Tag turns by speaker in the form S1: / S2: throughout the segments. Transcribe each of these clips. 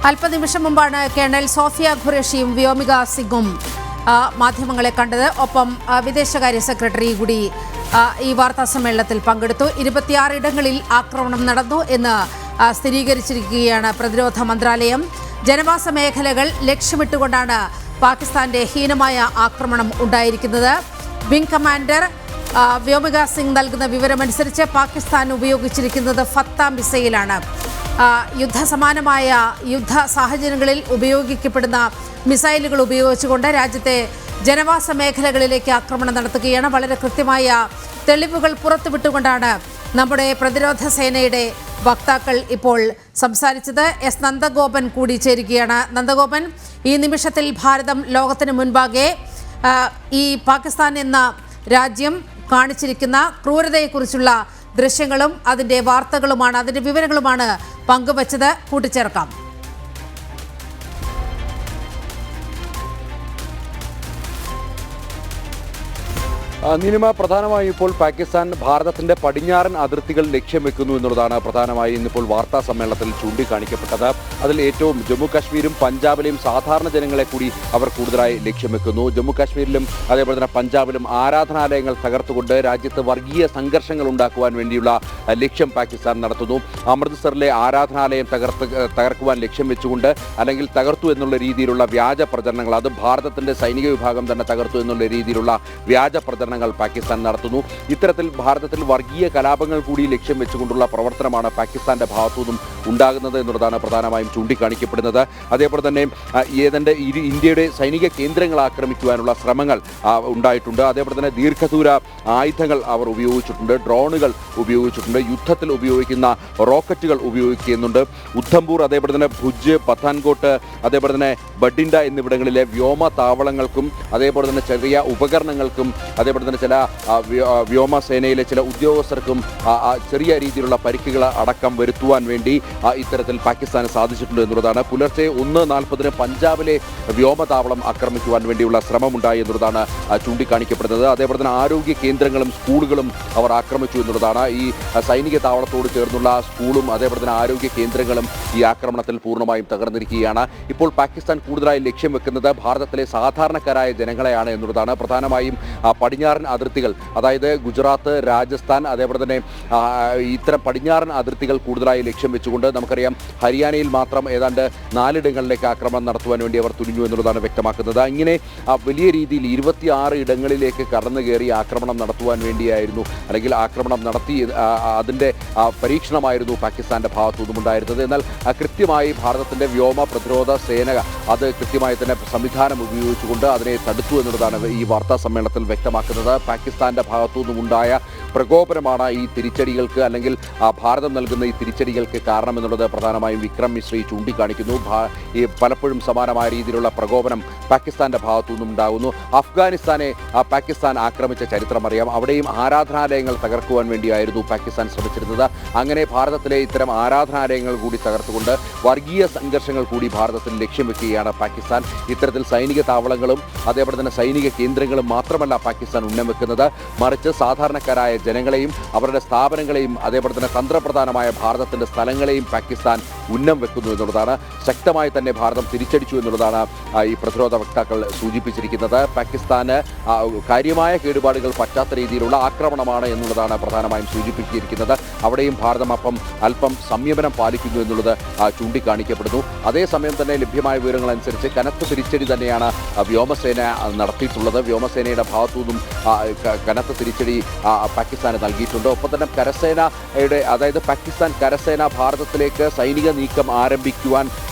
S1: അല്പനിമിഷം മുമ്പാണ് colonel Sophia ഖുറേഷിയും Vyomika സിംഗും മാധ്യമങ്ങളെ കണ്ടത്. ഒപ്പം വിദേശകാര്യ സെക്രട്ടറി കൂടി ഈ വാർത്താ സമ്മേളനത്തിൽ പങ്കെടുത്തു. 26 ഇടങ്ങളിൽ ആക്രമണം നടന്നു എന്ന് സ്ഥിരീകരിച്ചിരിക്കുകയാണ് പ്രതിരോധ മന്ത്രാലയം. ജനവാസ മേഖലകൾ ലക്ഷ്യമിട്ടുകൊണ്ടാണ് പാകിസ്ഥാന്റെ ഹീനമായ ആക്രമണം ഉണ്ടായിരിക്കുന്നത്. വിംഗ് കമാൻഡർ വ്യോമിക സിംഗ് നൽകുന്ന വിവരമനുസരിച്ച് പാകിസ്ഥാൻ ഉപയോഗിച്ചിരിക്കുന്നത് ഫത്ത മിസൈലാണ്. യുദ്ധസമാനമായ യുദ്ധ സാഹചര്യങ്ങളിൽ ഉപയോഗിക്കപ്പെടുന്ന മിസൈലുകൾ ഉപയോഗിച്ചുകൊണ്ട് രാജ്യത്തെ ജനവാസ മേഖലകളിലേക്ക് ആക്രമണം നടത്തുകയാണ്. വളരെ കൃത്യമായ തെളിവുകൾ പുറത്തുവിട്ടുകൊണ്ടാണ് നമ്മുടെ പ്രതിരോധ സേനയുടെ വക്താക്കൾ ഇപ്പോൾ സംസാരിച്ചത്. എസ് നന്ദഗോപൻ കൂടി ചേരുകയാണ്. നന്ദഗോപൻ, ഈ നിമിഷത്തിൽ ഭാരതം ലോകത്തിന് മുൻപാകെ ഈ പാകിസ്ഥാൻ എന്ന രാജ്യം കാണിച്ചിരിക്കുന്ന ക്രൂരതയെക്കുറിച്ചുള്ള ദൃശ്യങ്ങളും അതിൻ്റെ വാർത്തകളുമാണ്, അതിൻ്റെ വിവരങ്ങളുമാണ് പങ്കുവച്ചത്. കൂട്ടിച്ചേർക്കാം.
S2: നീലിമ, പ്രധാനമായും ഇപ്പോൾ പാകിസ്ഥാൻ ഭാരതത്തിന്റെ പടിഞ്ഞാറൻ അതിർത്തികൾ ലക്ഷ്യം വെക്കുന്നു എന്നുള്ളതാണ് പ്രധാനമായും ഇന്നിപ്പോൾ വാർത്താ സമ്മേളനത്തിൽ ചൂണ്ടിക്കാണിക്കപ്പെട്ടത്. അതിൽ ഏറ്റവും ജമ്മു കാശ്മീരും പഞ്ചാബിലെയും സാധാരണ ജനങ്ങളെ കൂടി അവർ കൂടുതലായി ലക്ഷ്യം വെക്കുന്നു. ജമ്മു കാശ്മീരിലും അതേപോലെ തന്നെ പഞ്ചാബിലും ആരാധനാലയങ്ങൾ തകർത്തുകൊണ്ട് രാജ്യത്ത് വർഗീയ സംഘർഷങ്ങൾ ഉണ്ടാക്കുവാൻ വേണ്ടിയുള്ള ലക്ഷ്യം പാകിസ്ഥാൻ നടത്തുന്നു. അമൃത്സറിലെ ആരാധനാലയം തകർക്കുവാൻ ലക്ഷ്യം വെച്ചുകൊണ്ട് അല്ലെങ്കിൽ തകർത്തു എന്നുള്ള രീതിയിലുള്ള വ്യാജ പ്രചരണങ്ങൾ, അത് ഭാരതത്തിന്റെ സൈനിക വിഭാഗം തന്നെ തകർത്തു എന്നുള്ള രീതിയിലുള്ള വ്യാജ പ്രചരണങ്ങൾ പാകിസ്ഥാൻ നടത്തുന്നു. ഇത്തരത്തിൽ ഭാരതത്തിൽ വർഗീയ കലാപങ്ങൾ കൂടി ലക്ഷ്യം വെച്ചുകൊണ്ടുള്ള പ്രവർത്തനമാണ് പാകിസ്ഥാന്റെ ഭാഗത്തുനിന്നും ഉണ്ടാകുന്നത് എന്നുള്ളതാണ് പ്രധാനമായും ചൂണ്ടിക്കാണിക്കപ്പെടുന്നത്. അതേപോലെ തന്നെ ഇന്ത്യയുടെ സൈനിക കേന്ദ്രങ്ങൾ ആക്രമിക്കുവാനുള്ള ശ്രമങ്ങൾ ഉണ്ടായിട്ടുണ്ട്. അതേപോലെ തന്നെ ദീർഘദൂര ആയുധങ്ങൾ അവർ ഉപയോഗിച്ചിട്ടുണ്ട്, ഡ്രോണുകൾ ഉപയോഗിച്ചിട്ടുണ്ട്, യുദ്ധത്തിൽ ഉപയോഗിക്കുന്ന റോക്കറ്റുകൾ ഉപയോഗിക്കുന്നുണ്ട്. ഉദ്ധംപൂർ, അതേപോലെ തന്നെ ഭുജ്, പത്താൻകോട്ട്, അതേപോലെ തന്നെ ബഡിൻഡ എന്നിവിടങ്ങളിലെ വ്യോമ താവളങ്ങൾക്കും അതേപോലെ തന്നെ ചെറിയ ഉപകരണങ്ങൾക്കും അതേപോലെ തന്നെ ചില വ്യോമസേനയിലെ ചില ഉദ്യോഗസ്ഥർക്കും ചെറിയ രീതിയിലുള്ള പരിക്കുകൾ അടക്കം വരുത്തുവാൻ വേണ്ടി ഇത്തരത്തിൽ പാകിസ്ഥാന് സാധിച്ചിട്ടുണ്ട് എന്നുള്ളതാണ്. പുലർച്ചെ 1:40 പഞ്ചാബിലെ വ്യോമതാവളം ആക്രമിക്കുവാൻ വേണ്ടിയുള്ള ശ്രമമുണ്ടായി എന്നുള്ളതാണ് ചൂണ്ടിക്കാണിക്കപ്പെടുന്നത്. അതേപോലെ തന്നെ ആരോഗ്യ കേന്ദ്രങ്ങളും സ്കൂളുകളും അവർ ആക്രമിച്ചു എന്നുള്ളതാണ്. ഈ സൈനിക താവളത്തോട് ചേർന്നുള്ള സ്കൂളും അതേപോലെ തന്നെ ആരോഗ്യ കേന്ദ്രങ്ങളും ഈ ആക്രമണത്തിൽ പൂർണ്ണമായും തകർന്നിരിക്കുകയാണ്. ഇപ്പോൾ പാകിസ്ഥാൻ കൂടുതലായി ലക്ഷ്യം വെക്കുന്നത് ഭാരതത്തിലെ സാധാരണക്കാരായ ജനങ്ങളെയാണ് എന്നുള്ളതാണ്. പ്രധാനമായും പടിഞ്ഞാറൻ അതിർത്തികൾ, അതായത് ഗുജറാത്ത്, രാജസ്ഥാൻ, അതേപോലെ തന്നെ ഇത്തരം പടിഞ്ഞാറൻ അതിർത്തികൾ കൂടുതലായി ലക്ഷ്യം വെച്ചുകൊണ്ട് നമുക്കറിയാം ഹരിയാനയിൽ മാത്രം ഏതാണ്ട് 4 ഇടങ്ങളിലേക്ക് ആക്രമണം നടത്തുവാൻ വേണ്ടി അവർ തുനിഞ്ഞു എന്നുള്ളതാണ് വ്യക്തമാക്കുന്നത്. ഇങ്ങനെ വലിയ രീതിയിൽ 26 ഇടങ്ങളിലേക്ക് കടന്നു കയറി ആക്രമണം നടത്തുവാൻ വേണ്ടിയായിരുന്നു അല്ലെങ്കിൽ ആക്രമണം നടത്തി അതിൻ്റെ പരീക്ഷണമായിരുന്നു പാകിസ്ഥാന്റെ ഭാഗത്തുനിന്നും ഉണ്ടായിരുന്നത്. എന്നാൽ കൃത്യമായി ഭാരതത്തിന്റെ വ്യോമ പ്രതിരോധ സേന അത് കൃത്യമായി തന്നെ സംവിധാനം ഉപയോഗിച്ചുകൊണ്ട് അതിനെ തടുത്തു എന്നുള്ളതാണ് ഈ വാർത്താ സമ്മേളനത്തിൽ വ്യക്തമാക്കുന്നത്. പാകിസ്ഥാന്റെ ഭാഗത്തുനിന്നും ഉണ്ടായ പ്രകോപനമാണ് ഈ തിരിച്ചടികൾക്ക് അല്ലെങ്കിൽ ഭാരതം നൽകുന്ന ഈ തിരിച്ചടികൾക്ക് കാരണമെന്നുള്ളത് പ്രധാനമായും വിക്രം മിശ്രി ചൂണ്ടിക്കാണിക്കുന്നു. ഈ പലപ്പോഴും സമാനമായ രീതിയിലുള്ള പ്രകോപനം പാകിസ്ഥാന്റെ ഭാഗത്തുനിന്നും ഉണ്ടാകുന്നു. അഫ്ഗാനിസ്ഥാനെ പാകിസ്ഥാൻ ആക്രമിച്ച ചരിത്രം അറിയാം. അവിടെയും ആരാധനാലയങ്ങൾ തകർക്കുവാൻ വേണ്ടിയായിരുന്നു പാകിസ്ഥാൻ ശ്രമിച്ചിരുന്നത്. അങ്ങനെ ഭാരതത്തിലെ ഇത്തരം ആരാധനാലയങ്ങൾ കൂടി തകർത്തുകൊണ്ട് വർഗീയ സംഘർഷങ്ങൾ കൂടി ഭാരതത്തിൽ ലക്ഷ്യം വെക്കുകയാണ് പാകിസ്ഥാൻ. ഇത്തരത്തിൽ സൈനിക താവളങ്ങളും അതേപോലെ തന്നെ സൈനിക കേന്ദ്രങ്ങളും മാത്രമല്ല പാകിസ്ഥാൻ ഉന്നം വെക്കുന്നത്, മറിച്ച് സാധാരണക്കാരായ ജനങ്ങളെയും അവരുടെ സ്ഥാപനങ്ങളെയും അതേപോലെ തന്നെ തന്ത്രപ്രധാനമായ ഭാരതത്തിന്റെ സ്ഥലങ്ങളെയും പാകിസ്ഥാൻ ഉന്നം വെക്കുന്നു എന്നുള്ളതാണ്. ശക്തമായി തന്നെ ഭാരതം തിരിച്ചടിച്ചു എന്നുള്ളതാണ് ഈ പ്രതിരോധ വക്താക്കൾ സൂചിപ്പിച്ചിരിക്കുന്നത്. പാകിസ്ഥാന് കാര്യമായ കേടുപാടുകൾ പറ്റാത്ത രീതിയിലുള്ള ആക്രമണമാണ് എന്നുള്ളതാണ് പ്രധാനമായും സൂചിപ്പിച്ചിരിക്കുന്നത്. അവിടെയും ഭാരതം അല്പം സംയമനം പാലിക്കുന്നു എന്നുള്ളത് ചൂണ്ടിക്കാണിക്കപ്പെടുന്നു. അതേസമയം തന്നെ ലഭ്യമായ വിവരങ്ങൾ അനുസരിച്ച് കനത്ത തിരിച്ചടി തന്നെയാണ് വ്യോമസേന നടത്തിയിട്ടുള്ളത്. വ്യോമസേനയുടെ ഭാഗത്തുനിന്നും കനത്ത തിരിച്ചടി പാകിസ്ഥാന് നൽകിയിട്ടുണ്ട്. ഒപ്പം തന്നെ കരസേനയുടെ, അതായത് പാകിസ്ഥാൻ കരസേന ഭാരതത്തിലേക്ക് സൈനിക നീക്കം ആരംഭിക്കുവാൻ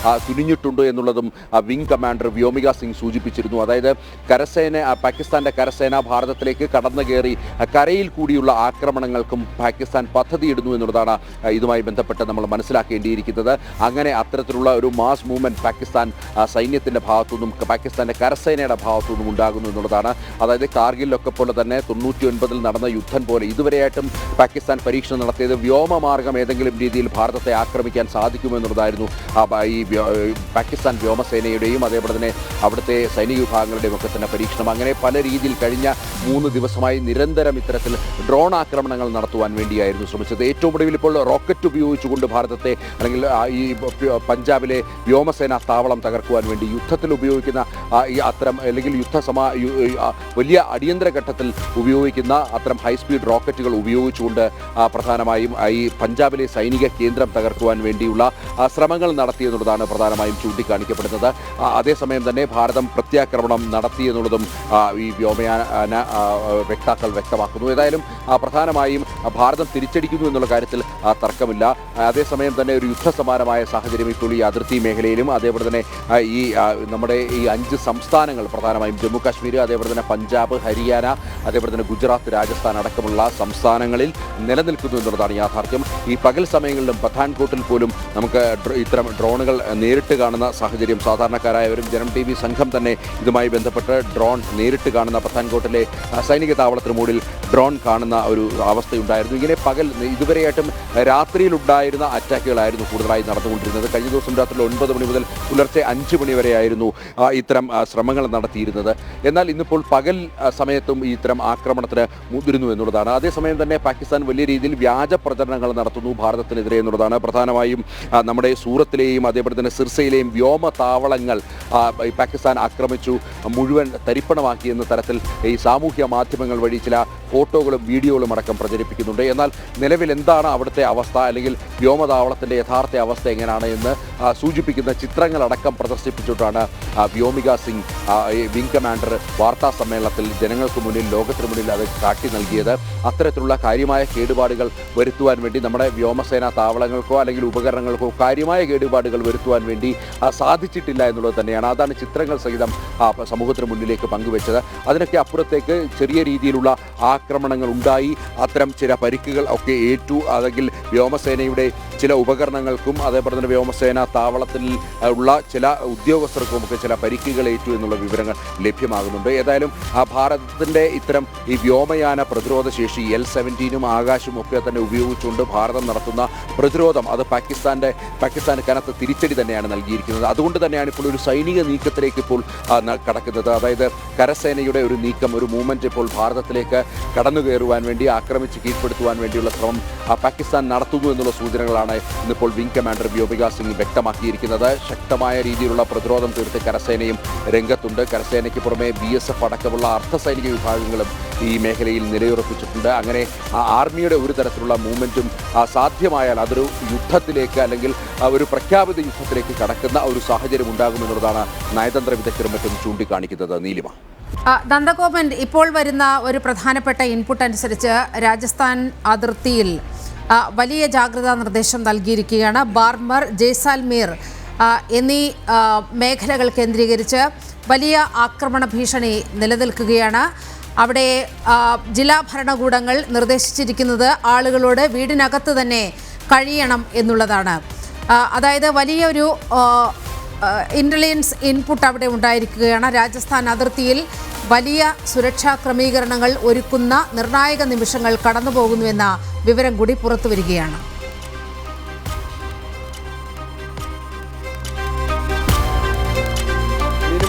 S2: തുനിഞ്ഞിട്ടുണ്ട് എന്നുള്ളതും വിംഗ് കമാൻഡർ വ്യോമിക സിംഗ് സൂചിപ്പിച്ചിരുന്നു. അതായത് പാകിസ്ഥാന്റെ കരസേന ഭാരതത്തിലേക്ക് കടന്നു കയറി കരയിൽ കൂടിയുള്ള ആക്രമണങ്ങൾക്കും പാകിസ്ഥാൻ പദ്ധതിയിടുന്നു എന്നുള്ളതാണ് ഇതുമായി ബന്ധപ്പെട്ട് നമ്മൾ മനസ്സിലാക്കേണ്ടിയിരിക്കുന്നത്. അങ്ങനെ അത്തരത്തിലുള്ള ഒരു മാസ് മൂവ്മെന്റ് പാകിസ്ഥാൻ സൈന്യത്തിന്റെ ഭാഗത്തുനിന്നും പാകിസ്ഥാന്റെ കരസേനയുടെ ഭാഗത്തുനിന്നും ഉണ്ടാകുന്നു എന്നുള്ളതാണ്. അതായത് കാർഗിലൊക്കെ അതേപോലെ തന്നെ 99-ൽ നടന്ന യുദ്ധം പോലെ ഇതുവരെയായിട്ടും പാകിസ്ഥാൻ പരീക്ഷണം നടത്തിയത് വ്യോമമാർഗം ഏതെങ്കിലും രീതിയിൽ ഭാരതത്തെ ആക്രമിക്കാൻ സാധിക്കുമെന്നുള്ളതായിരുന്നു ഈ പാകിസ്ഥാൻ വ്യോമസേനയുടെയും അതേപോലെ തന്നെ അവിടുത്തെ സൈനിക വിഭാഗങ്ങളുടെയും ഒക്കെ തന്നെ പരീക്ഷണം. അങ്ങനെ പല രീതിയിൽ കഴിഞ്ഞ 3 ദിവസമായി നിരന്തരം ഇത്തരത്തിൽ ഡ്രോൺ ആക്രമണങ്ങൾ നടത്തുവാൻ വേണ്ടിയായിരുന്നു ശ്രമിച്ചത്. ഏറ്റവും ഒടുവിൽ ഇപ്പോൾ റോക്കറ്റ് ഉപയോഗിച്ചുകൊണ്ട് ഭാരതത്തെ അല്ലെങ്കിൽ ഈ പഞ്ചാബിലെ വ്യോമസേന താവളം തകർക്കുവാൻ വേണ്ടി യുദ്ധത്തിൽ ഉപയോഗിക്കുന്ന ഈ അത്തരം അല്ലെങ്കിൽ വലിയ അടിയന്തര ഘട്ടത്തിൽ ഉപയോഗിക്കുന്ന അത്തരം ഹൈസ്പീഡ് റോക്കറ്റുകൾ ഉപയോഗിച്ചുകൊണ്ട് പ്രധാനമായും ഈ പഞ്ചാബിലെ സൈനിക കേന്ദ്രം തകർക്കുവാൻ വേണ്ടിയുള്ള ശ്രമങ്ങൾ നടത്തിയെന്നുള്ളതാണ് പ്രധാനമായും ചൂണ്ടിക്കാണിക്കപ്പെടുന്നത്. അതേസമയം തന്നെ ഭാരതം പ്രത്യാക്രമണം നടത്തിയെന്നുള്ളതും ഈ വ്യോമയാന വക്താക്കൾ വ്യക്തമാക്കുന്നു. ഏതായാലും പ്രധാനമായും ഭാരതം തിരിച്ചടിക്കുന്നു എന്നുള്ള കാര്യത്തിൽ തർക്കമില്ല. അതേസമയം തന്നെ ഒരു യുദ്ധസമാനമായ സാഹചര്യം ഇപ്പോൾ ഈ അതിർത്തി മേഖലയിലും അതേപോലെ തന്നെ ഈ നമ്മുടെ ഈ 5 സംസ്ഥാനങ്ങൾ പ്രധാനമായും ജമ്മു കാശ്മീർ അതേപോലെ തന്നെ പഞ്ചാബ്, ഹരിയാന, അതേപോലെ തന്നെ ഗുജറാത്ത്, രാജസ്ഥാൻ അടക്കമുള്ള സംസ്ഥാനങ്ങളിൽ നിലനിൽക്കുന്നു എന്നുള്ളതാണ് യാഥാർത്ഥ്യം. ഈ പകൽ സമയങ്ങളിലും പത്താൻകോട്ടിൽ പോലും നമുക്ക് ഇത്തരം ഡ്രോണുകൾ നേരിട്ട് കാണുന്ന സാഹചര്യം സാധാരണക്കാരായവരും ജനം TV സംഘം തന്നെ ഇതുമായി ബന്ധപ്പെട്ട് ഡ്രോൺ നേരിട്ട് കാണുന്ന പത്താൻകോട്ടിലെ സൈനിക താവളത്തിന് മുകളിൽ ഡ്രോൺ കാണുന്ന ഒരു അവസ്ഥയുണ്ടായിരുന്നു. ഇങ്ങനെ പകൽ ഇതുവരെയായിട്ടും രാത്രിയിലുണ്ടായിരുന്ന അറ്റാക്കുകളായിരുന്നു കൂടുതലായി നടന്നുകൊണ്ടിരുന്നത്. കഴിഞ്ഞ ദിവസം രാത്രി 9 മണി മുതൽ പുലർച്ചെ 5 മണി വരെയായിരുന്നു ഇത്തരം ശ്രമങ്ങൾ നടത്തിയിരുന്നത്. എന്നാൽ ഇന്നിപ്പോൾ പകൽ സമയത്തും ഈ ഇത്തരം ആക്രമണത്തിന് മുതിരുന്നു എന്നുള്ളതാണ്. അതേസമയം തന്നെ പാകിസ്ഥാൻ വലിയ രീതിയിൽ വ്യാജ പ്രചരണങ്ങൾ നടത്തുന്നു ഭാരതത്തിനെതിരെ എന്നുള്ളതാണ്. പ്രധാനമായും നമ്മുടെ സൂറത്തിലെയും അതേപോലെ തന്നെ സിർസയിലെയും വ്യോമ താവളങ്ങൾ പാകിസ്ഥാൻ ആക്രമിച്ചു മുഴുവൻ തരിപ്പണമാക്കി എന്ന തരത്തിൽ ഈ സാമൂഹ്യ മാധ്യമങ്ങൾ വഴി ചില ഫോട്ടോകളും വീഡിയോകളും അടക്കം പ്രചരിപ്പിക്കുന്നുണ്ട്. എന്നാൽ നിലവിൽ എന്താണ് അവിടുത്തെ അവസ്ഥ അല്ലെങ്കിൽ വ്യോമതാവളത്തിൻ്റെ യഥാർത്ഥ അവസ്ഥ എങ്ങനെയാണ് എന്ന് സൂചിപ്പിക്കുന്ന ചിത്രങ്ങളടക്കം പ്രദർശിപ്പിച്ചിട്ടാണ് വ്യോമിക സിംഗ് വിംഗ് കമാൻഡർ വാർത്താ സമ്മേളനത്തിൽ ജനങ്ങൾക്ക് മുന്നിൽ ലോകത്തിന് മുന്നിൽ അത് കാട്ടി നൽകിയത്. അത്തരത്തിലുള്ള കാര്യമായ കേടുപാടുകൾ വരുത്തുവാൻ വേണ്ടി നമ്മുടെ വ്യോമസേന താവളങ്ങൾക്കോ അല്ലെങ്കിൽ ഉപകരണങ്ങൾക്കോ കാര്യമായ കേടുപാടുകൾ വരുത്തുവാൻ വേണ്ടി സാധിച്ചിട്ടില്ല എന്നുള്ളത് തന്നെയാണ്. അതാണ് ചിത്രങ്ങൾ സഹിതം സമൂഹത്തിന് മുന്നിലേക്ക് പങ്കുവെച്ചത്. അതിനൊക്കെ അപ്പുറത്തേക്ക് ചെറിയ രീതിയിലുള്ള ആക്രമണങ്ങൾ ഉണ്ടായി, അത്തരം ചില പരിക്കുകൾ ഒക്കെ ഏറ്റു. അല്ലെങ്കിൽ വ്യോമസേനയുടെ ചില ഉപകരണങ്ങൾക്കും അതേപോലെ തന്നെ വ്യോമസേന താവളത്തിൽ ഉള്ള ചില ഉദ്യോഗസ്ഥർക്കുമൊക്കെ ചില പരിക്കുകൾ ഏറ്റു എന്നുള്ള വിവരങ്ങൾ ലഭ്യമാകുന്നുണ്ട്. ഏതായാലും ഭാരതത്തിൻ്റെ ഇത്തരം ഈ വ്യോമയാന പ്രതിരോധ ശേഷി L-17 ആകാശും ഒക്കെ തന്നെ ഉപയോഗിച്ചുകൊണ്ട് ഭാരതം നടത്തുന്ന പ്രതിരോധം അത് പാകിസ്ഥാന് കനത്ത തിരിച്ചടി തന്നെയാണ് നൽകിയിരിക്കുന്നത്. അതുകൊണ്ട് തന്നെയാണ് ഇപ്പോൾ ഒരു സൈനിക നീക്കത്തിലേക്ക് ഇപ്പോൾ കടക്കുന്നത്. അതായത് കരസേനയുടെ ഒരു നീക്കം, ഒരു മൂവ്മെൻറ്റ് ഇപ്പോൾ ഭാരതത്തിലേക്ക് കടന്നു കയറുവാൻ വേണ്ടി ആക്രമിച്ച് കീഴ്പ്പെടുത്തുവാൻ വേണ്ടിയുള്ള ശ്രമം പാകിസ്ഥാൻ നടത്തുന്നു എന്നുള്ള സൂചനകളാണ് ഇന്നിപ്പോൾ വിംഗ് കമാൻഡർ വ്യോമിക സിംഗ് വ്യക്തമാക്കിയിരിക്കുന്നത്. ശക്തമായ രീതിയിലുള്ള പ്രതിരോധം തീർത്ത് കരസേനയും രംഗത്തുണ്ട്. കരസേനയ്ക്ക് പുറമെ BSF അടക്കമുള്ള അർദ്ധസൈനിക വിഭാഗങ്ങളും ഈ മേഖലയിൽ നിലയുറപ്പിച്ചിട്ടുണ്ട്. അങ്ങനെ ആർമിയുടെ ഒരു തരത്തിലുള്ള മൂവ്മെൻറ്റും സാധ്യമായാൽ അതൊരു യുദ്ധത്തിലേക്ക് അല്ലെങ്കിൽ ഒരു പ്രഖ്യാപിത യുദ്ധത്തിലേക്ക് കടക്കുന്ന ഒരു സാഹചര്യം ഉണ്ടാകുമെന്നുള്ളതാണ് നയതന്ത്ര വിദഗ്ധരും മറ്റും ചൂണ്ടിക്കാണിക്കുന്നത്. നീലിമ.
S1: നന്ദഗോപൻ, ഇപ്പോൾ വരുന്ന ഒരു പ്രധാനപ്പെട്ട ഇൻപുട്ട് അനുസരിച്ച് രാജസ്ഥാൻ അതിർത്തിയിൽ വലിയ ജാഗ്രതാ നിർദ്ദേശം നൽകിയിരിക്കുകയാണ്. ബാർമർ, ജയ്സാൽമീർ എന്നീ മേഖലകൾ കേന്ദ്രീകരിച്ച് വലിയ ആക്രമണ ഭീഷണി നിലനിൽക്കുകയാണ്. അവിടെ ജില്ലാ ഭരണകൂടങ്ങൾ നിർദ്ദേശിച്ചിരിക്കുന്നത് ആളുകളോട് വീടിനകത്ത് തന്നെ കഴിയണം എന്നുള്ളതാണ്. അതായത് വലിയൊരു ഇൻ്റലിജൻസ് ഇൻപുട്ട് അവിടെ ഉണ്ടായിരിക്കുകയാണ്. രാജസ്ഥാൻ അതിർത്തിയിൽ വലിയ സുരക്ഷാ ക്രമീകരണങ്ങൾ ഒരുക്കുന്ന നിർണായക നിമിഷങ്ങൾ കടന്നുപോകുന്നുവെന്ന വിവരം കൂടി പുറത്തുവരികയാണ്.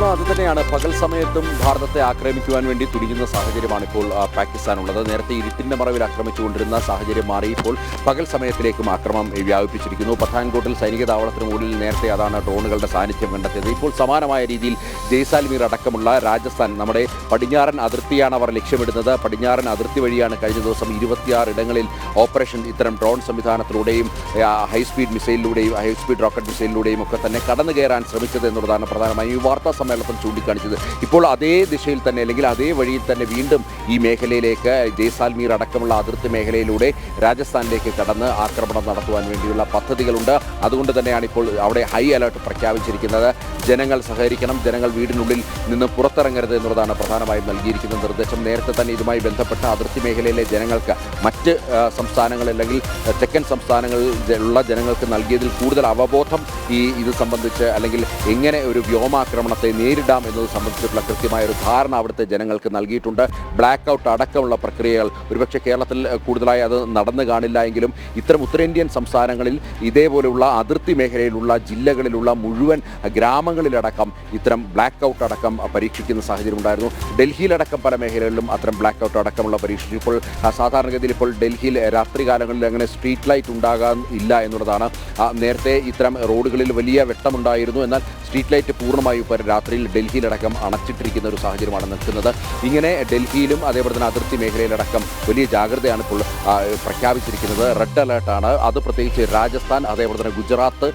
S2: അത് തന്നെയാണ് പകൽ സമയത്തും ഭാരതത്തെ ആക്രമിക്കുവാൻ വേണ്ടി തുനിയുന്ന സാഹചര്യമാണ് ഇപ്പോൾ പാകിസ്ഥാനുള്ളത്. നേരത്തെ ഇരുട്ടിൻ്റെ മറവിൽ ആക്രമിച്ചുകൊണ്ടിരുന്ന സാഹചര്യം മാറി ഇപ്പോൾ പകൽ സമയത്തിലേക്കും ആക്രമണം വ്യാപിപ്പിച്ചിരിക്കുന്നു. പത്താൻകോട്ടിൽ സൈനിക താവളത്തിന് മുകളിൽ നേരത്തെ അതാണ് ഡ്രോണുകളുടെ സാന്നിധ്യം കണ്ടെത്തിയത്. ഇപ്പോൾ സമാനമായ രീതിയിൽ ജയ്സാൽമീർ അടക്കമുള്ള രാജസ്ഥാൻ നമ്മുടെ പടിഞ്ഞാറൻ അതിർത്തിയാണ് അവർ ലക്ഷ്യമിടുന്നത്. പടിഞ്ഞാറൻ അതിർത്തി വഴിയാണ് കഴിഞ്ഞ ദിവസം 26 ഇടങ്ങളിൽ ഓപ്പറേഷൻ ഇത്തരം ഡ്രോൺ സംവിധാനത്തിലൂടെയും ഹൈസ്പീഡ് മിസൈലിലൂടെയും ഹൈസ്പീഡ് റോക്കറ്റ് മിസൈലിലൂടെയും ഒക്കെ തന്നെ കടന്നു കയറാൻ ശ്രമിച്ചത് എന്നുള്ളതാണ് പ്രധാനമായും ഈ വാർത്താ സമ്മേളനത്തിൽ ചൂണ്ടിക്കാണിച്ചത്. ഇപ്പോൾ അതേ ദിശയിൽ തന്നെ അല്ലെങ്കിൽ അതേ വഴിയിൽ തന്നെ വീണ്ടും ഈ മേഖലയിലേക്ക് ജയ്സാൽമീർ അടക്കമുള്ള അതിർത്തി മേഖലയിലൂടെ രാജസ്ഥാനിലേക്ക് കടന്ന് ആക്രമണം നടത്തുവാൻ വേണ്ടിയുള്ള പദ്ധതികളുണ്ട്. അതുകൊണ്ട് തന്നെയാണ് ഇപ്പോൾ അവിടെ ഹൈ അലർട്ട് പ്രഖ്യാപിച്ചിരിക്കുന്നത്. ജനങ്ങൾ സഹകരിക്കണം, ജനങ്ങൾ വീടിനുള്ളിൽ നിന്ന് പുറത്തിറങ്ങരുത് എന്നുള്ളതാണ് പ്രധാനമായും നൽകിയിരിക്കുന്ന നിർദ്ദേശം. നേരത്തെ തന്നെ ഇതുമായി ബന്ധപ്പെട്ട അതിർത്തി മേഖലയിലെ ജനങ്ങൾക്ക് മറ്റ് സംസ്ഥാനങ്ങൾ അല്ലെങ്കിൽ തെക്കൻ സംസ്ഥാനങ്ങളിൽ ഉള്ള ജനങ്ങൾക്ക് നൽകിയതിൽ കൂടുതൽ അവബോധം ഇത് സംബന്ധിച്ച് അല്ലെങ്കിൽ എങ്ങനെ ഒരു വ്യോമാക്രമണത്തെ നേരിടാം എന്നത് സംബന്ധിച്ചിട്ടുള്ള കൃത്യമായ ഒരു ധാരണ അവിടുത്തെ ജനങ്ങൾക്ക് നൽകിയിട്ടുണ്ട്. ബ്ലാക്ക് ഔട്ട് അടക്കമുള്ള പ്രക്രിയകൾ ഒരുപക്ഷെ കേരളത്തിൽ കൂടുതലായി അത് നടന്നു കാണില്ല എങ്കിലും ഇത്തരം ഉത്തരേന്ത്യൻ സംസ്ഥാനങ്ങളിൽ ഇതേപോലെയുള്ള അതിർത്തി മേഖലയിലുള്ള ജില്ലകളിലുള്ള മുഴുവൻ ഗ്രാമങ്ങളിലടക്കം ഇത്തരം ബ്ലാക്ക് ഔട്ട് അടക്കം പരീക്ഷിക്കുന്ന സാഹചര്യം ഉണ്ടായിരുന്നു. ഡൽഹിയിലടക്കം പല മേഖലകളിലും അത്തരം ബ്ലാക്ക് ഔട്ട് അടക്കമുള്ള പരീക്ഷിച്ചു. ഇപ്പോൾ സാധാരണഗതിയിൽ ഇപ്പോൾ ഡൽഹിയിൽ രാത്രികാലങ്ങളിൽ അങ്ങനെ സ്ട്രീറ്റ് ലൈറ്റ് ഉണ്ടാകാൻ ഇല്ല എന്നുള്ളതാണ്. നേരത്തെ ഇത്തരം റോഡുകളിൽ വലിയ വെട്ടമുണ്ടായിരുന്നു, എന്നാൽ സ്ട്രീറ്റ് ലൈറ്റ് പൂർണ്ണമായും ഇപ്പോൾ രാത്രിയിൽ ഡൽഹിയിലടക്കം അണച്ചിട്ടിരിക്കുന്ന ഒരു സാഹചര്യമാണ് നിൽക്കുന്നത്. ഇങ്ങനെ ഡൽഹിയിലും അതേപോലെ തന്നെ അതിർത്തി മേഖലയിലടക്കം വലിയ ജാഗ്രതയാണ് ഇപ്പോൾ പ്രഖ്യാപിച്ചിരിക്കുന്നത്. റെഡ് അലേർട്ടാണ് അത്. പ്രത്യേകിച്ച് രാജസ്ഥാൻ, അതേപോലെ തന്നെ ഗുജറാത്ത്,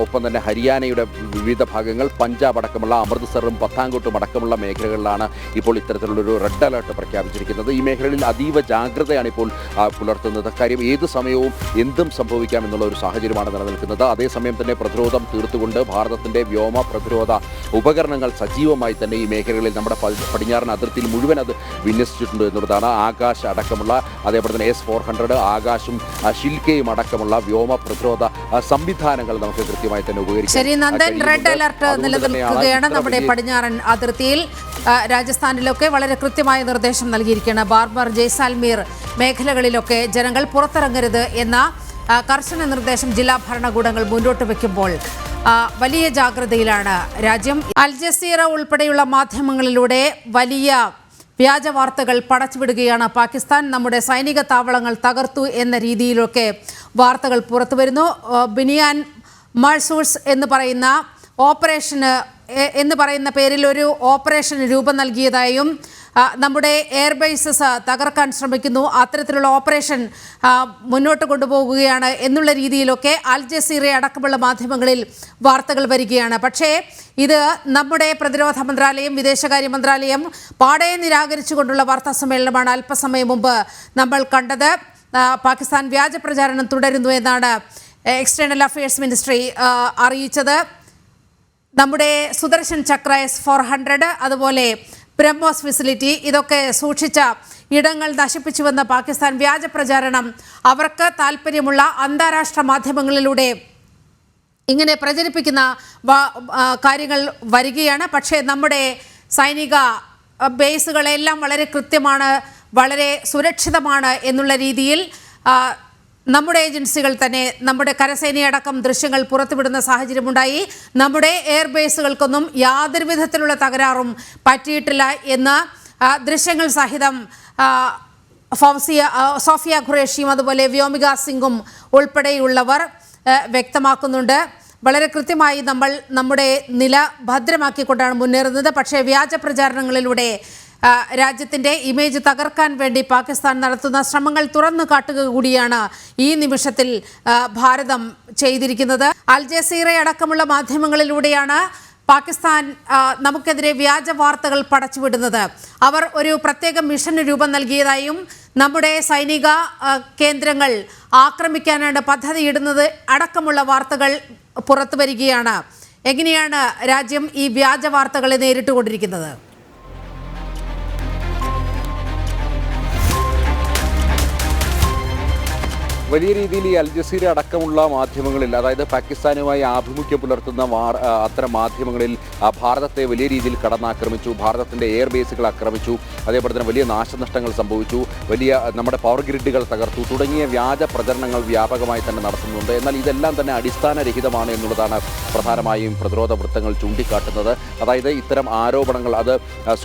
S2: ഒപ്പം തന്നെ ഹരിയാനയുടെ വിവിധ ഭാഗങ്ങൾ, പഞ്ചാബ് അടക്കമുള്ള അമൃത്സറും പത്താൻകോട്ടും അടക്കമുള്ള മേഖലകളിലാണ് ഇപ്പോൾ ഇത്തരത്തിലുള്ളൊരു റെഡ് അലേർട്ട് പ്രഖ്യാപിച്ചിരിക്കുന്നത്. ഈ മേഖലകളിൽ അതീവ ജാഗ്രതയാണ് ഇപ്പോൾ പുലർത്തുന്നത്. കാര്യം ഏത് സമയവും എന്തും സംഭവിക്കാമെന്നുള്ള ഒരു സാഹചര്യമാണ് നിലനിൽക്കുന്നത്. അതേസമയം തന്നെ പ്രതിരോധം തീർത്തുകൊണ്ട് ഭാരതത്തിൻ്റെ വ്യോമ പ്രതിരോധ ഉപകരണങ്ങൾ സജീവമായി തന്നെ ഈ മേഖലകളിൽ നമ്മുടെ പടിഞ്ഞാറൻ അതിർത്തിയിൽ മുഴുവൻ അത് വിന്യസിച്ചിട്ടുണ്ട് എന്നുള്ളതാണ്. ആകാശ് അടക്കമുള്ള അതേപോലെ തന്നെ S-400 ആകാശും ഷിൽക്കയും അടക്കമുള്ള വ്യോമ പ്രതിരോധ സംവിധാനങ്ങൾ നമുക്ക് കൃത്യമായി തന്നെ ഉപകരിക്കാം.
S1: ശരി നന്ദൻ, റെഡ് അലർട്ട് നിലനിൽക്കുകയാണ് നമ്മുടെ പടിഞ്ഞാറൻ അതിർത്തിയിൽ. രാജസ്ഥാനിലൊക്കെ വളരെ കൃത്യമായ നിർദ്ദേശം നൽകിയിരിക്കുകയാണ്. ബാർമർ, ജയ്സാൽമീർ മേഖലകളിലൊക്കെ ജനങ്ങൾ പുറത്തിറങ്ങരുത് എന്ന കർശന നിർദ്ദേശം ജില്ലാ ഭരണകൂടങ്ങൾ മുന്നോട്ട് വയ്ക്കുമ്പോൾ വലിയ ജാഗ്രതയിലാണ് രാജ്യം. അൽ ജസീറ ഉൾപ്പെടെയുള്ള മാധ്യമങ്ങളിലൂടെ വലിയ വ്യാജ വാർത്തകൾ പടച്ചുവിടുകയാണ് പാകിസ്ഥാൻ. നമ്മുടെ സൈനിക താവളങ്ങൾ തകർത്തു എന്ന രീതിയിലൊക്കെ വാർത്തകൾ പുറത്തു വരുന്നു. ബിനിയാൻ മഴ്സൂസ് എന്ന് പറയുന്ന പേരിൽ ഒരു ഓപ്പറേഷന് രൂപം നൽകിയതായും നമ്മുടെ എയർബേസസ് തകർക്കാൻ ശ്രമിക്കുന്നു, അത്തരത്തിലുള്ള ഓപ്പറേഷൻ മുന്നോട്ട് കൊണ്ടുപോകുകയാണ് എന്നുള്ള രീതിയിലൊക്കെ അൽ ജസീറ അടക്കമുള്ള മാധ്യമങ്ങളിൽ വാർത്തകൾ വരികയാണ്. പക്ഷേ ഇത് നമ്മുടെ പ്രതിരോധ മന്ത്രാലയം, വിദേശകാര്യ മന്ത്രാലയം പാടെ നിരാകരിച്ചുകൊണ്ടുള്ള വാർത്താ സമ്മേളനമാണ് അല്പസമയം മുമ്പ് നമ്മൾ കണ്ടത്. പാകിസ്ഥാൻ വ്യാജ പ്രചാരണം തുടരുന്നു എന്നാണ് എക്സ്റ്റേണൽ അഫയേഴ്സ് മിനിസ്ട്രി അറിയിച്ചത്. നമ്മുടെ സുദർശൻ ചക്ര S-400 അതുപോലെ ബ്രഹ്മോസ് ഫെസിലിറ്റി ഇതൊക്കെ സൂക്ഷിച്ച ഇടങ്ങൾ നശിപ്പിച്ചുവെന്ന പാകിസ്ഥാൻ വ്യാജ പ്രചാരണം അവർക്ക് താല്പര്യമുള്ള അന്താരാഷ്ട്ര മാധ്യമങ്ങളിലൂടെ ഇങ്ങനെ പ്രചരിപ്പിക്കുന്ന കാര്യങ്ങൾ വരികയാണ്. പക്ഷേ നമ്മുടെ സൈനിക ബേസുകളെല്ലാം വളരെ കൃത്യമാണ്, വളരെ സുരക്ഷിതമാണ് എന്നുള്ള രീതിയിൽ നമ്മുടെ ഏജൻസികൾ തന്നെ നമ്മുടെ കരസേനയടക്കം ദൃശ്യങ്ങൾ പുറത്തുവിടുന്ന സാഹചര്യമുണ്ടായി. നമ്മുടെ എയർബേസുകൾക്കൊന്നും യാതൊരു വിധത്തിലുള്ള തകരാറും പറ്റിയിട്ടില്ല എന്ന് ദൃശ്യങ്ങൾ സഹിതം സോഫിയ ഖുറേഷിയും അതുപോലെ വ്യോമിക സിംഗും ഉൾപ്പെടെയുള്ളവർ വ്യക്തമാക്കുന്നുണ്ട്. വളരെ കൃത്യമായി നമ്മൾ നമ്മുടെ നില ഭദ്രമാക്കിക്കൊണ്ടാണ് മുന്നേറുന്നത്. പക്ഷേ വ്യാജ പ്രചാരണങ്ങളിലൂടെ രാജ്യത്തിൻ്റെ ഇമേജ് തകർക്കാൻ വേണ്ടി പാകിസ്ഥാൻ നടത്തുന്ന ശ്രമങ്ങൾ തുറന്നു കാട്ടുക കൂടിയാണ് ഈ നിമിഷത്തിൽ ഭാരതം ചെയ്തിരിക്കുന്നത്. അൽ ജസീറ അടക്കമുള്ള മാധ്യമങ്ങളിലൂടെയാണ് പാകിസ്ഥാൻ നമുക്കെതിരെ വ്യാജ വാർത്തകൾ പടച്ചുവിടുന്നത്. അവർ ഒരു പ്രത്യേക മിഷന് രൂപം നൽകിയതായും നമ്മുടെ സൈനിക കേന്ദ്രങ്ങൾ ആക്രമിക്കാനാണ് പദ്ധതിയിടുന്നത് അടക്കമുള്ള വാർത്തകൾ പുറത്തു വരികയാണ്. എങ്ങനെയാണ് രാജ്യം ഈ വ്യാജ വാർത്തകളെ നേരിട്ടുകൊണ്ടിരിക്കുന്നത്?
S2: വലിയ രീതിയിൽ ഈ അൽ ജസീറ അടക്കമുള്ള മാധ്യമങ്ങളിൽ, അതായത് പാകിസ്ഥാനുമായി ആഭിമുഖ്യം പുലർത്തുന്ന അത്തരം മാധ്യമങ്ങളിൽ ഭാരതത്തെ വലിയ രീതിയിൽ കടന്നാക്രമിച്ചു, ഭാരതത്തിൻ്റെ എയർ ബേസുകൾ ആക്രമിച്ചു, അതേപോലെ തന്നെ വലിയ നാശനഷ്ടങ്ങൾ സംഭവിച്ചു, വലിയ നമ്മുടെ പവർ ഗ്രിഡുകൾ തകർത്തു തുടങ്ങിയ വ്യാജ പ്രചരണങ്ങൾ വ്യാപകമായി തന്നെ നടത്തുന്നുണ്ട്. എന്നാൽ ഇതെല്ലാം തന്നെ അടിസ്ഥാനരഹിതമാണ് എന്നുള്ളതാണ് പ്രധാനമായും പ്രതിരോധ വൃത്തങ്ങൾ ചൂണ്ടിക്കാട്ടുന്നത്. അതായത് ഇത്തരം ആരോപണങ്ങൾ അത്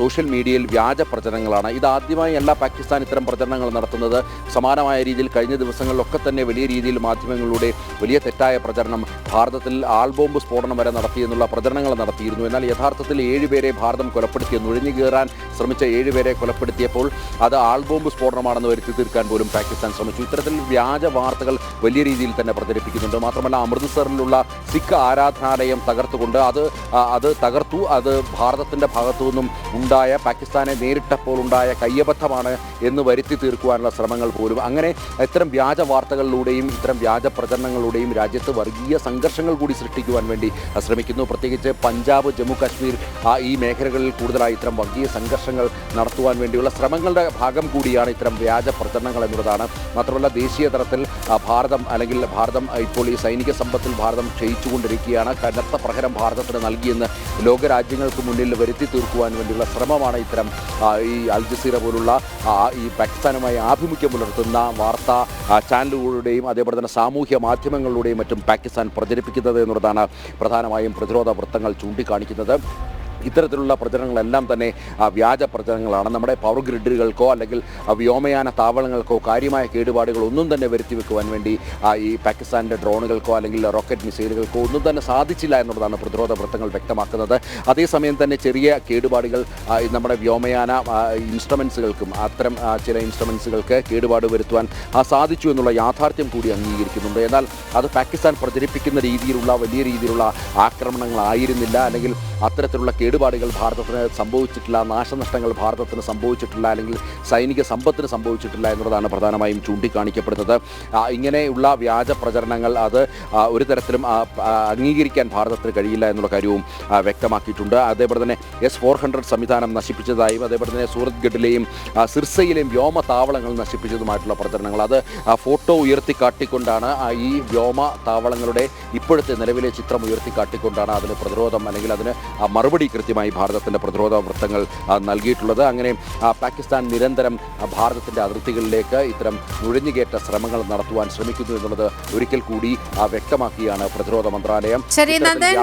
S2: സോഷ്യൽ മീഡിയയിൽ വ്യാജ പ്രചരണങ്ങളാണ്. ഇതാദ്യമായി അല്ല പാകിസ്ഥാൻ ഇത്തരം പ്രചരണങ്ങൾ നടത്തുന്നത്. സമാനമായ രീതിയിൽ കഴിഞ്ഞ ദിവസങ്ങളിലൊക്കെ തന്നെ വലിയ രീതിയിൽ മാധ്യമങ്ങളിലൂടെ വലിയ തെറ്റായ പ്രചരണം, ഭാരതത്തിൽ ആൾബോംബ് സ്ഫോടനം വരെ നടത്തിയെന്നുള്ള പ്രചരണങ്ങൾ നടത്തിയിരുന്നു. എന്നാൽ യഥാർത്ഥത്തിൽ 7 പേരെ ഭാരതം കൊലപ്പെടുത്തിയ, നുഴഞ്ഞു കയറാൻ ശ്രമിച്ച 7 പേരെ കൊലപ്പെടുത്തിയപ്പോൾ അത് ആൾബോംബ് സ്ഫോടനമാണെന്ന് വരുത്തി തീർക്കാൻ പോലും പാകിസ്ഥാൻ ശ്രമിച്ചു. ഇത്തരത്തിൽ വ്യാജ വാർത്തകൾ വലിയ രീതിയിൽ തന്നെ പ്രചരിപ്പിക്കുന്നുണ്ട്. മാത്രമല്ല അമൃത്സറിലുള്ള സിഖ് ആരാധനാലയം തകർത്തുകൊണ്ട് അത് തകർത്തു, അത് ഭാരതത്തിൻ്റെ ഭാഗത്തു നിന്നും ഉണ്ടായ, പാകിസ്ഥാനെ നേരിട്ടപ്പോൾ ഉണ്ടായ കയ്യബദ്ധമാണ് എന്ന് വരുത്തി തീർക്കുവാനുള്ള ശ്രമങ്ങൾ പോലും, അങ്ങനെ ഇത്തരം വ്യാജ വാർത്തകൾ വാർത്തകളിലൂടെയും ഇത്തരം വ്യാജ പ്രചരണങ്ങളിലൂടെയും രാജ്യത്ത് വർഗീയ സംഘർഷങ്ങൾ കൂടി സൃഷ്ടിക്കുവാൻ വേണ്ടി ശ്രമിക്കുന്നു. പ്രത്യേകിച്ച് പഞ്ചാബ്, ജമ്മു കാശ്മീർ ഈ മേഖലകളിൽ കൂടുതലായി ഇത്തരം വർഗീയ സംഘർഷങ്ങൾ നടത്തുവാൻ വേണ്ടിയുള്ള ശ്രമങ്ങളുടെ ഭാഗം കൂടിയാണ് ഇത്തരം വ്യാജ പ്രചരണങ്ങൾ എന്നുള്ളതാണ്. മാത്രമല്ല ദേശീയ തലത്തിൽ ഭാരതം ഇപ്പോൾ ഈ സൈനിക സമ്പത്തിൽ ഭാരതം ക്ഷയിച്ചുകൊണ്ടിരിക്കുകയാണ്. കനത്ത പ്രഹരം ഭാരതത്തിന് നൽകിയെന്ന് ലോകരാജ്യങ്ങൾക്ക് മുന്നിൽ വരുത്തി തീർക്കുവാൻ വേണ്ടിയുള്ള ശ്രമമാണ് ഇത്തരം ഈ അൽ ജസീറ പോലുള്ള ഈ പാകിസ്ഥാനുമായി ആഭിമുഖ്യം പുലർത്തുന്ന വാർത്താ ചാനലുകളുടെയും അതേപോലെ തന്നെ സാമൂഹ്യ മാധ്യമങ്ങളിലൂടെയും മറ്റും പാകിസ്ഥാൻ പ്രചരിപ്പിക്കുന്നത് എന്നുള്ളതാണ് പ്രധാനമായും പ്രതിരോധ വൃത്തങ്ങൾ ചൂണ്ടിക്കാണിക്കുന്നത്. ഇത്തരത്തിലുള്ള പ്രചരണങ്ങളെല്ലാം തന്നെ വ്യാജ പ്രചരണങ്ങളാണ്. നമ്മുടെ പവർ ഗ്രിഡുകൾക്കോ അല്ലെങ്കിൽ വ്യോമയാന താവളങ്ങൾക്കോ കാര്യമായ കേടുപാടുകൾ ഒന്നും തന്നെ വരുത്തി വെക്കുവാൻ വേണ്ടി ഈ പാകിസ്ഥാൻ്റെ ഡ്രോണുകൾക്കോ അല്ലെങ്കിൽ റോക്കറ്റ് മിസൈലുകൾക്കോ ഒന്നും തന്നെ സാധിച്ചില്ല എന്നുള്ളതാണ് പ്രതിരോധ വൃത്തങ്ങൾ വ്യക്തമാക്കുന്നത്. അതേസമയം തന്നെ ചെറിയ കേടുപാടുകൾ നമ്മുടെ വ്യോമയാന ഇൻസ്ട്രുമെൻസുകൾക്കും അത്തരം ചില ഇൻസ്ട്രുമെൻസുകൾക്ക് കേടുപാട് വരുത്തുവാൻ സാധിച്ചു എന്നുള്ള യാഥാർത്ഥ്യം കൂടി അംഗീകരിക്കുന്നുണ്ട്. എന്നാൽ അത് പാകിസ്ഥാൻ പ്രചരിപ്പിക്കുന്ന രീതിയിലുള്ള വലിയ രീതിയിലുള്ള ആക്രമണങ്ങളായിരുന്നില്ല, അല്ലെങ്കിൽ അത്തരത്തിലുള്ള കേടുപാടുകൾ ഭാരതത്തിന് സംഭവിച്ചിട്ടില്ല, നാശനഷ്ടങ്ങൾ ഭാരതത്തിന് സംഭവിച്ചിട്ടില്ല, അല്ലെങ്കിൽ സൈനിക സമ്പത്തിന് സംഭവിച്ചിട്ടില്ല എന്നുള്ളതാണ് പ്രധാനമായും ചൂണ്ടിക്കാണിക്കപ്പെടുന്നത്. ഇങ്ങനെയുള്ള വ്യാജ പ്രചരണങ്ങൾ അത് ഒരു തരത്തിലും അംഗീകരിക്കാൻ ഭാരതത്തിന് കഴിയില്ല എന്നുള്ള കാര്യവും വ്യക്തമാക്കിയിട്ടുണ്ട്. അതേപോലെ തന്നെ S-400 സംവിധാനം നശിപ്പിച്ചതായും അതേപോലെ തന്നെ സൂറത്ഗഡിലെയും സിർസയിലെയും വ്യോമ താവളങ്ങൾ നശിപ്പിച്ചതുമായിട്ടുള്ള പ്രചരണങ്ങൾ അത് ഫോട്ടോ ഉയർത്തിക്കാട്ടിക്കൊണ്ടാണ് ഈ വ്യോമ താവളങ്ങളുടെ ഇപ്പോഴത്തെ നിലവിലെ ചിത്രം ഉയർത്തിക്കാട്ടിക്കൊണ്ടാണ് അതിന് പ്രതിരോധം അല്ലെങ്കിൽ അതിന് മറുപടി കൃത്യമായി ഭാരതത്തിൻ്റെ പ്രതിരോധ വൃത്തങ്ങൾ നൽകിയിട്ടുള്ളത്. അങ്ങനെ പാകിസ്ഥാൻ നിരന്തരം ഭാരതത്തിൻ്റെ അതിർത്തികളിലേക്ക് ഇത്തരം നുഴഞ്ഞുകയറ്റ ശ്രമങ്ങൾ നടത്തുവാൻ ശ്രമിക്കുന്നു എന്നുള്ളത് ഒരിക്കൽ കൂടി വ്യക്തമാക്കിയാണ് പ്രതിരോധ മന്ത്രാലയം.
S1: ശരി നന്ദൻ.